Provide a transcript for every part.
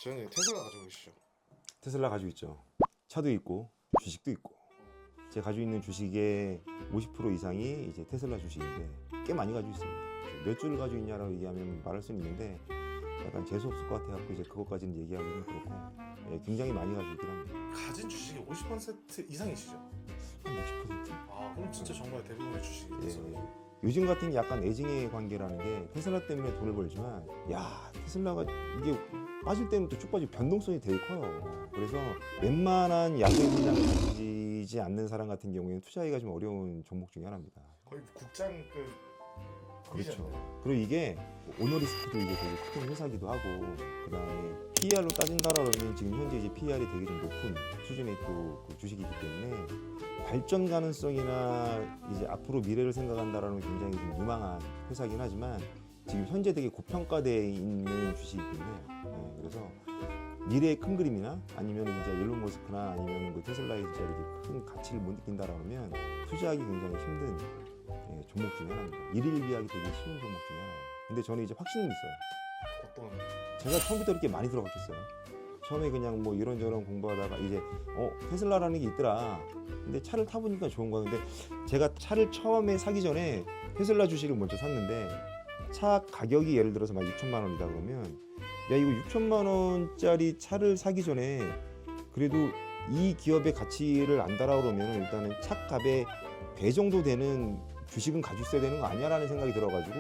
저는 테슬라 가지고 계시죠? 테슬라 가지고 있죠. 차도 있고 주식도 있고. 제가 가지고 있는 주식의 50% 이상이 이제 테슬라 주식인데 꽤 많이 가지고 있습니다. 몇 주를 가지고 있냐라고 얘기하면 말할 수는 있는데 약간 재수 없을 것 같아서 이제 그것까지는 얘기하기는 그렇고 굉장히 많이 가지고 있긴 합니다. 가진 주식이 50% 이상이시죠? 한 60%? 아 그럼 진짜 정말 대부분의 주식이 예, 테슬라. 예. 요즘 같은 게 약간 애증의 관계라는 게 테슬라 때문에 돈을 벌지만 야 테슬라가 이게 빠질 때는 또 쭉 빠지고 변동성이 되게 커요. 그래서 웬만한 양적 시장을 가지지 않는 사람 같은 경우에는 투자하기가 좀 어려운 종목 중에 하나입니다. 거의 국장급. 그렇죠. 그리고 이게 오너리스크도 이게 되게 큰 회사기도 하고 그다음에 PER로 따진다라면 지금 현재 이제 PER이 되게 좀 높은 수준의 또그 주식이기 때문에 발전 가능성이나 이제 앞으로 미래를 생각한다라는 굉장히 좀 유망한 회사긴 하지만 지금 현재 되게 고평가되어 있는 주식이긴 해요. 그래서 미래의 큰 그림이나 아니면 이제 일론 머스크나 아니면 그 테슬라의 진짜 이렇게 큰 가치를 못 느낀다라면 투자하기 굉장히 힘든 종목 중에 하나입니다. 일일비하기 되게 쉬운 종목 중에 하나예요. 근데 저는 이제 확신은 있어요. 어떤 제가 처음부터 이렇게 많이 들어갔겠어요. 처음에 그냥 뭐 이런저런 공부하다가 이제 테슬라라는 게 있더라. 근데 차를 타보니까 좋은 거야. 근데 제가 차를 처음에 사기 전에 테슬라 주식을 먼저 샀는데 차 가격이 예를 들어서 막 6천만 원이다 그러면 야 이거 6천만 원짜리 차를 사기 전에 그래도 이 기업의 가치를 안다라 그러면 일단은 차값의 배 정도 되는 주식은 가지고 있어야 되는 거 아니야라는 생각이 들어가지고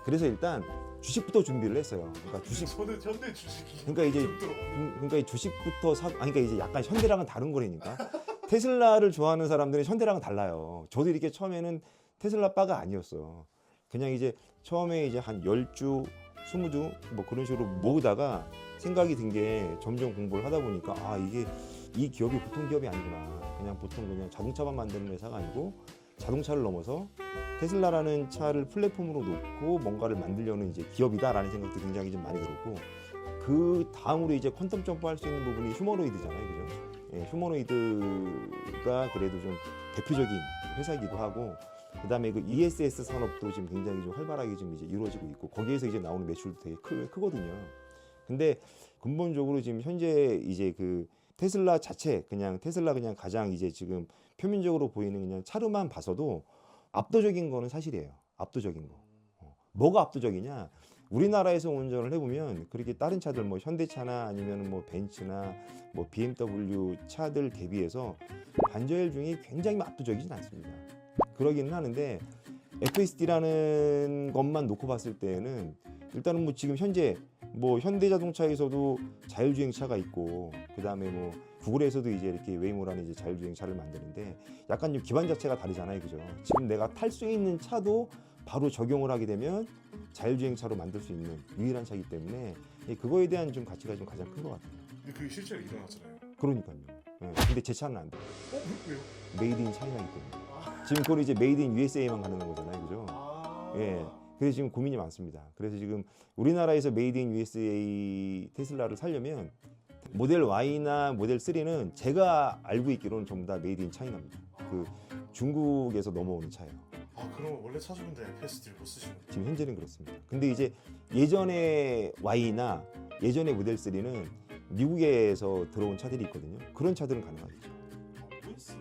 그래서 일단 주식부터 준비를 했어요. 그러니까 주식 저는 현대 주식이 그러니까 이제 좀 들어오는. 그러니까 이 주식부터 그러니까 이제 약간 현대랑은 다른 거라니까. 테슬라를 좋아하는 사람들은 현대랑은 달라요. 저도 이렇게 처음에는 테슬라 바가 아니었어요. 그냥 이제 처음에 이제 한 10주, 20주 뭐 그런 식으로 모으다가 생각이 든 게 점점 공부를 하다 보니까 아 이게 이 기업이 보통 기업이 아니구나. 그냥 보통 그냥 자동차만 만드는 회사가 아니고 자동차를 넘어서 테슬라라는 차를 플랫폼으로 놓고 뭔가를 만들려는 이제 기업이다라는 생각도 굉장히 좀 많이 들었고 그 다음으로 이제 퀀텀 점프할 수 있는 부분이 휴머노이드잖아요, 그죠? 휴머노이드가 그래도 좀 대표적인 회사이기도 하고 그 다음에 그 ESS 산업도 지금 굉장히 좀 활발하게 좀 이제 이루어지고 있고 거기에서 이제 나오는 매출도 되게 크거든요. 근데 근본적으로 지금 현재 이제 그 테슬라 자체 그냥 테슬라 그냥 가장 이제 지금 표면적으로 보이는 그냥 차로만 봐서도 압도적인 거는 사실이에요. 압도적인 거. 뭐가 압도적이냐? 우리나라에서 운전을 해보면 그렇게 다른 차들 뭐 현대차나 아니면 뭐 벤츠나 뭐 BMW 차들 대비해서 반저율 중에 굉장히 압도적이진 않습니다. 그러기는 하는데 FSD라는 것만 놓고 봤을 때는 일단은 뭐 지금 현재 뭐 현대자동차에서도 자율주행차가 있고 그 다음에 뭐 구글에서도 이제 이렇게 웨이모라는 이제 자율주행차를 만드는데 약간 좀 기반 자체가 다르잖아요, 그죠? 지금 내가 탈 수 있는 차도 바로 적용을 하게 되면 자율주행차로 만들 수 있는 유일한 차이기 때문에 그거에 대한 좀 가치가 좀 가장 큰 것 같아요. 근데 그게 실제로 일어났잖아요. 그러니까요. 근데 제 차는 안 돼요. 왜요? 메이드 인 차이나기 때문에. 지금 그걸 이제 메이드 인 USA만 가는 거잖아요, 그죠? 예. 그래서 지금 고민이 많습니다. 그래서 지금 우리나라에서 메이드 인 USA 테슬라를 사려면 모델 Y나 모델 3는 제가 알고 있기로는 전부 다 메이드 인 차이나입니다. 그 중국에서 넘어오는 차예요. 아 그럼 원래 차 좋은데 FSD를 못 쓰시는 거예요? 지금 현재는 그렇습니다. 근데 이제 예전에 Y나 예전에 모델 3는 미국에서 들어온 차들이 있거든요. 그런 차들은 가능하겠죠. OS?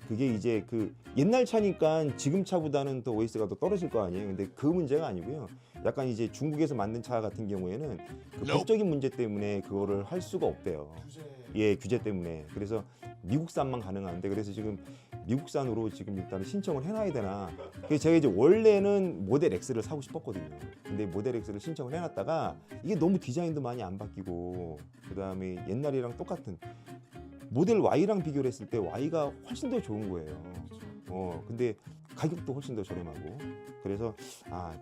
그게 이제 그 옛날 차니까 지금 차보다는 더 OS가 더 떨어질 거 아니에요. 근데 그 문제가 아니고요. 약간 이제 중국에서 만든 차 같은 경우에는 그 법적인 문제 때문에 그거를 할 수가 없대요. 규제 때문에. 그래서 미국산만 가능한데 그래서 지금 미국산으로 지금 일단 신청을 해놔야 되나. 그래서 제가 이제 원래는 모델 X를 사고 싶었거든요. 근데 모델 X를 신청을 해놨다가 이게 너무 디자인도 많이 안 바뀌고 그 다음에 옛날이랑 똑같은 모델 Y랑 비교를 했을 때 Y가 훨씬 더 좋은 거예요. 근데 가격도 훨씬 더 저렴하고 그래서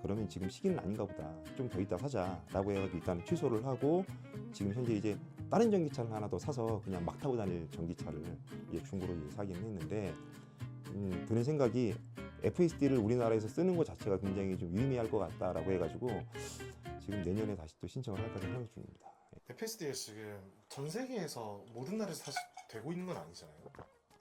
그러면 지금 시기는 아닌가 보다. 좀 더 이따 사자라고 해가지고 일단 취소를 하고 지금 현재 이제 다른 전기차를 하나 더 사서 그냥 막 타고 다닐 전기차를 이제 중고로 이제 사기는 했는데 드는 생각이 FSD를 우리나라에서 쓰는 것 자체가 굉장히 좀 유의미할 것 같다라고 해가지고 지금 내년에 다시 또 신청을 할까 생각 중입니다. FSD가 지금 전 세계에서 모든 나라에서 사실 되고 있는 건 아니잖아요.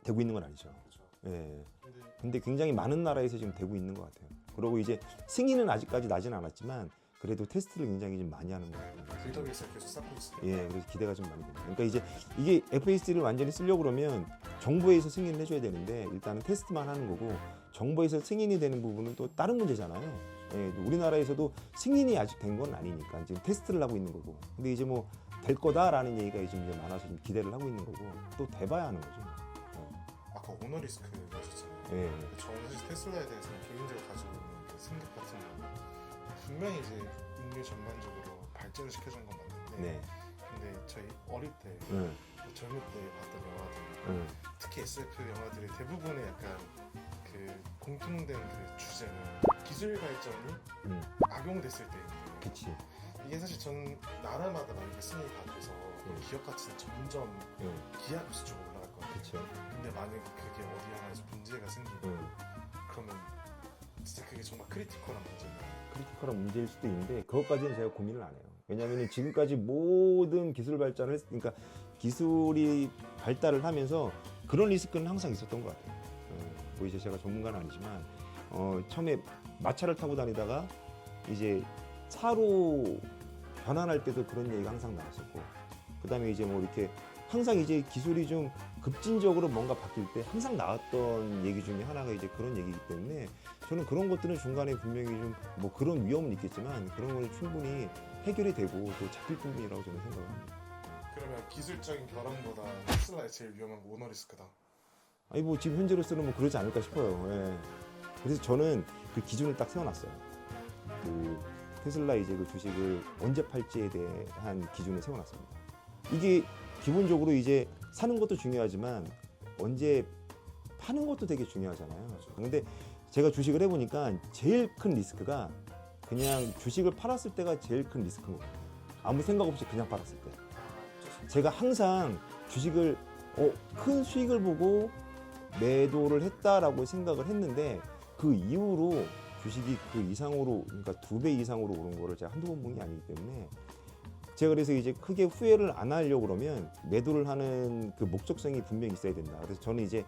되고 있는 건 아니죠. 그렇죠. 예. 근데 근데 굉장히 많은 나라에서 지금 되고 있는 것 같아요. 그리고 이제 승인은 아직까지 나진 않았지만 그래도 테스트를 굉장히 좀 많이 하는 것 같아요. 빌더베이스를 계속 쌓고 있어요. 예, 그래서 기대가 좀 많이 됩니다. 그러니까 이제 이게 FASD를 완전히 쓰려고 그러면 정보에서 승인을 해줘야 되는데 일단은 테스트만 하는 거고 정보에서 승인이 되는 부분은 또 다른 문제잖아요. 예, 우리나라에서도 승인이 아직 된 건 아니니까 지금 테스트를 하고 있는 거고. 근데 이제 뭐 될 거다라는 얘기가 이제 많아서 좀 기대를 하고 있는 거고 또 돼봐야 하는 거죠. 아까 오너 리스크 하셨잖아요. 예, 저는 사실 테슬라에 대해서는 개인적으로 가지고 있는 그 생각 같은 경우는 분명히 이제 인류 전반적으로 발전을 시켜준 건 맞는데 네, 근데 저희 어릴 때 응, 젊을 때 봤던 영화들 응, 특히 SF 영화들의 대부분의 약간 그 공통된 그 주제는 기술 발전이 응, 악용됐을 때인데 그치, 이게 사실 전 나라마다 만약에 승인이 다 돼서 기업 가치는 점점 응, 기하급수 쪽으로 올라갈 거예요. 그쵸, 근데 만약에 그게 어디 하나에서 문제가 생기면 응. 그러면 진짜 그게 정말 크리티컬한 문제인가요? 크리티컬한 문제일 수도 있는데 그것까지는 제가 고민을 안 해요. 왜냐하면 지금까지 모든 기술 발전을 그러니까 기술이 발달을 하면서 그런 리스크는 항상 있었던 것 같아요. 뭐 이제 제가 전문가는 아니지만 처음에 마차를 타고 다니다가 이제 차로 변환할 때도 그런 얘기가 항상 나왔었고 그다음에 이제 뭐 이렇게 항상 이제 기술이 좀 급진적으로 뭔가 바뀔 때 항상 나왔던 얘기 중에 하나가 이제 그런 얘기이기 때문에 저는 그런 것들은 중간에 분명히 좀 뭐 그런 위험은 있겠지만 그런 걸 충분히 해결이 되고 또 잡힐 부분이라고 저는 생각을 합니다. 그러면 기술적인 결함보다 테슬라의 제일 위험한 건 오너 리스크다. 아니 뭐 지금 현재로서는 뭐 그러지 않을까 싶어요. 예. 그래서 저는 그 기준을 딱 세워놨어요. 그 테슬라 이제 그 주식을 언제 팔지에 대한 기준을 세워놨습니다. 이게 기본적으로 이제 사는 것도 중요하지만 언제 파는 것도 되게 중요하잖아요. 근데 제가 주식을 해보니까 제일 큰 리스크가 그냥 주식을 팔았을 때가 제일 큰 리스크인 것 같아요. 아무 생각 없이 그냥 팔았을 때. 제가 항상 주식을 큰 수익을 보고 매도를 했다라고 생각을 했는데 그 이후로 주식이 그 이상으로 그러니까 2배 이상으로 오른 거를 제가 한두 번 본 게 아니기 때문에 제가 그래서 이제 크게 후회를 안 하려고 그러면 매도를 하는 그 목적성이 분명히 있어야 된다. 그래서 저는 이제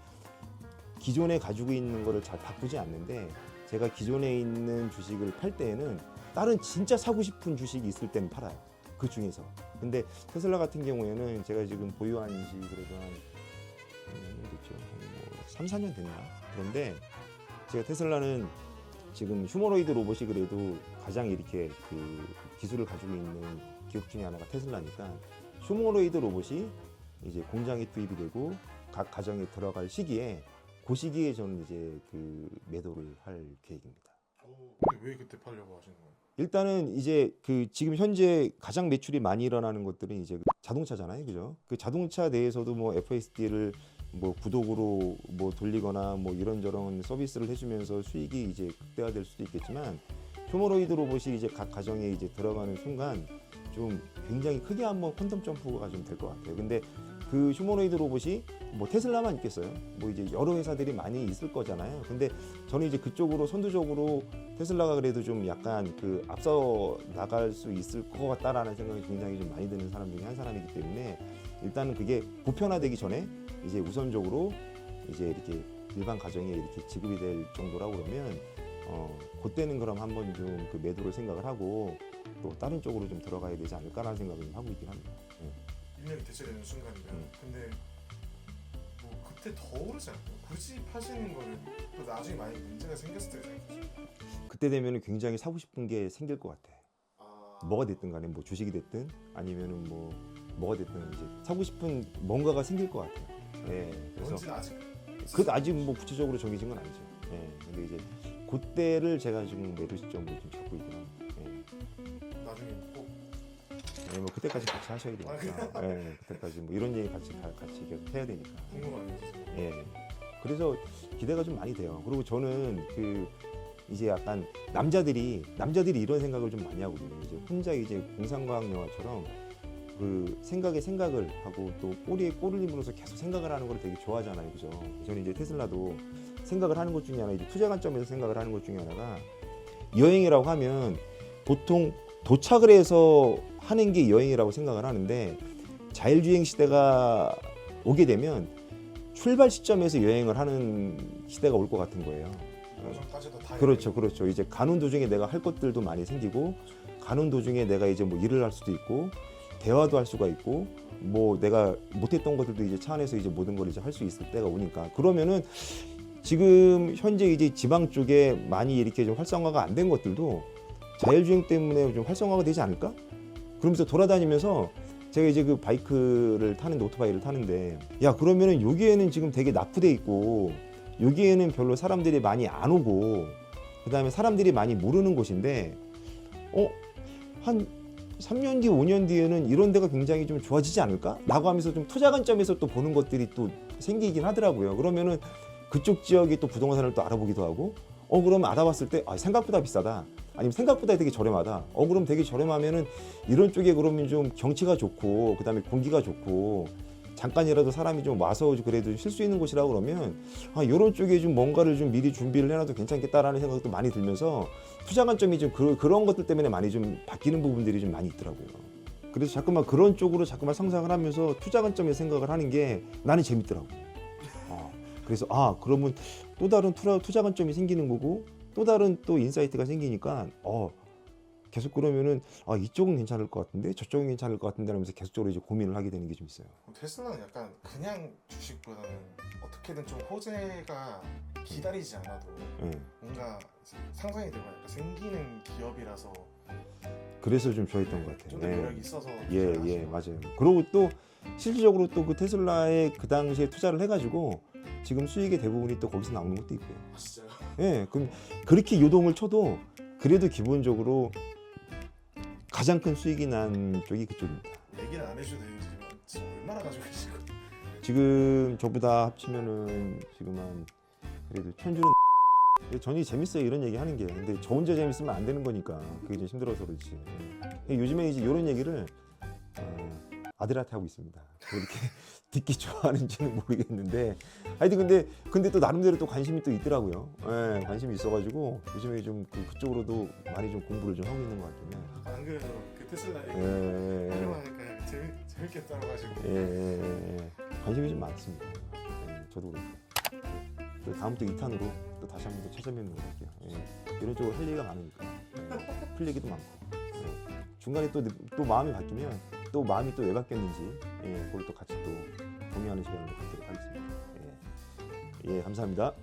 기존에 가지고 있는 거를 잘 바꾸지 않는데 제가 기존에 있는 주식을 팔 때에는 다른 진짜 사고 싶은 주식이 있을 때는 팔아요. 그 중에서. 근데 테슬라 같은 경우에는 제가 지금 보유한 지 그래도 한 됐죠. 뭐 3, 4년 됐나? 그런데 제가 테슬라는 지금 휴머노이드 로봇이 그래도 가장 이렇게 그 기술을 가지고 있는 기업 중에 하나가 테슬라니까 휴머노이드 로봇이 이제 공장에 투입이 되고 각 가정에 들어갈 시기에 그 시기에 저는 이제 그 매도를 할 계획입니다. 근데 왜 그때 팔려고 하시는 거예요? 일단은 이제 그 지금 현재 가장 매출이 많이 일어나는 것들은 이제 자동차잖아요, 그죠? 그 자동차 내에서도 뭐 FSD를 뭐 구독으로 뭐 돌리거나 뭐 이런저런 서비스를 해주면서 수익이 이제 극대화될 수도 있겠지만 휴머노이드 로봇이 이제 각 가정에 이제 들어가는 순간 좀 굉장히 크게 한번 퀀텀 점프가 좀 될 것 같아요. 근데 그 휴머노이드 로봇이 뭐 테슬라만 있겠어요? 뭐 이제 여러 회사들이 많이 있을 거잖아요. 근데 저는 이제 그쪽으로 선두적으로 테슬라가 그래도 좀 약간 그 앞서 나갈 수 있을 것 같다라는 생각이 굉장히 좀 많이 드는 사람 중에 한 사람이기 때문에 일단은 그게 보편화되기 전에 이제 우선적으로 이제 이렇게 일반 가정에 이렇게 지급이 될 정도라고 그러면 그때는 그럼 한번 좀 그 매도를 생각을 하고 또 다른 쪽으로 좀 들어가야 되지 않을까라는 생각을 좀 하고 있긴 합니다. 1년이 대체되는 순간이면 근데 뭐 그때 더 오르지 않나요? 굳이 파시는 거는 또 나중에 만약에 문제가 생겼을 때 생각하시죠? 그때 되면은 굉장히 사고 싶은 게 생길 것 같아. 아, 뭐가 됐든 간에 뭐 주식이 됐든 아니면은 뭐가 됐든 이제 사고 싶은 뭔가가 생길 것 같아요. 예. 그래서 뭔지는 아직 그 아직 뭐 구체적으로 정해진 건 아니죠. 예. 근데 이제 그때를 제가 지금 매도 시점으로 좀 잡고 있긴 합니다. 예. 나중에 꼭 예, 뭐 그때까지 같이 하셔야 되니까. 예. 그때까지 뭐 이런 얘기 같이 계속 해야 되니까. 궁금하네요. 예. 그래서 기대가 좀 많이 돼요. 그리고 저는 그 이제 약간 남자들이 이런 생각을 좀 많이 하거든요. 이제 혼자 이제 공상과학 영화처럼 그 생각에 생각을 하고 또 꼬리에 꼬리를 물어서 계속 생각을 하는 걸 되게 좋아하잖아요, 그죠? 저는 이제 테슬라도 생각을 하는 것 중에 하나, 이제 투자 관점에서 생각을 하는 것 중에 하나가 여행이라고 하면 보통 도착을 해서 하는 게 여행이라고 생각을 하는데 자율주행 시대가 오게 되면 출발 시점에서 여행을 하는 시대가 올 것 같은 거예요. 과정까지도 다 그렇죠, 그렇죠. 이제 가는 도중에 내가 할 것들도 많이 생기고, 가는 도중에 내가 이제 뭐 일을 할 수도 있고, 대화도 할 수가 있고, 뭐 내가 못했던 것들도 이제 차 안에서 이제 모든 걸 이제 할 수 있을 때가 오니까, 그러면은 지금 현재 이제 지방 쪽에 많이 이렇게 좀 활성화가 안 된 것들도 자율주행 때문에 좀 활성화가 되지 않을까? 그러면서 돌아다니면서 제가 이제 그 바이크를 타는데, 오토바이를 타는데, 야 그러면은 여기에는 지금 되게 납부돼 있고, 여기에는 별로 사람들이 많이 안 오고, 그다음에 사람들이 많이 모르는 곳인데, 한 3년 뒤, 5년 뒤에는 이런 데가 굉장히 좀 좋아지지 않을까? 라고 하면서 좀 투자 관점에서 또 보는 것들이 또 생기긴 하더라고요. 그러면은 그쪽 지역이 또 부동산을 또 알아보기도 하고, 그럼 알아봤을 때 생각보다 비싸다. 아니면 생각보다 되게 저렴하다. 그럼 되게 저렴하면은 이런 쪽에 그러면 좀 경치가 좋고, 그다음에 공기가 좋고, 잠깐이라도 사람이 좀 와서 그래도 쉴 수 있는 곳이라 그러면 이런 쪽에 좀 뭔가를 좀 미리 준비를 해놔도 괜찮겠다라는 생각도 많이 들면서 투자 관점이 좀 그런 것들 때문에 많이 좀 바뀌는 부분들이 좀 많이 있더라고요. 그래서 자꾸만 그런 쪽으로 자꾸만 상상을 하면서 투자 관점에서 생각을 하는 게 나는 재밌더라고. 그래서 그러면 또 다른 투자 관점이 생기는 거고, 또 다른 또 인사이트가 생기니까 계속 그러면은 이쪽은 괜찮을 것 같은데 저쪽은 괜찮을 것 같은데 하면서 계속적으로 이제 고민을 하게 되는 게 좀 있어요. 테슬라는 약간 그냥 주식보다는 어떻게든 좀 호재가 기다리지 않아도 뭔가 상상이 되고 약간 생기는 기업이라서 그래서 좀 좋아했던 것 같아요. 좀 더 매력이 있어서 예, 맞아요. 그리고 또 실질적으로 또 그 테슬라에 그 당시에 투자를 해가지고 지금 수익의 대부분이 또 거기서 나오는 것도 있고요. 진짜요? 예, 그럼 그렇게 요동을 쳐도 그래도 기본적으로 가장 큰 수익이 난 쪽이 그쪽입니다. 얘기는 안 해줘도 되는지 지금 얼마나 가지고 계시고? 지금 저보다 합치면은 지금 한 그래도 천주는 전이 재밌어요 이런 얘기 하는 게. 근데 저 혼자 재밌으면 안 되는 거니까 그게 좀 힘들어서 그렇지. 요즘에 이제 이런 얘기를 아들한테 하고 있습니다. 그렇게 듣기 좋아하는지는 모르겠는데 하여튼 근데 또 나름대로 또 관심이 또 있더라고요. 예, 관심이 있어가지고 요즘에 좀 그쪽으로도 많이 좀 공부를 좀 하고 있는 것 같긴 해요. 안 그래도 그 테슬라 얘기 하려니까 재밌게 따라가지고 관심이 좀 많습니다. 저도 그렇고 다음 또 2탄으로 또 다시 한번 또 찾아뵙는 것 같아요. 이런 쪽으로 할 얘기가 많으니까 풀 얘기도 많고 중간에 또 마음이 바뀌면 또 마음이 또 왜 바뀌었는지 그걸 또 같이 또 공유하는 시간을 갖도록 하겠습니다. 감사합니다.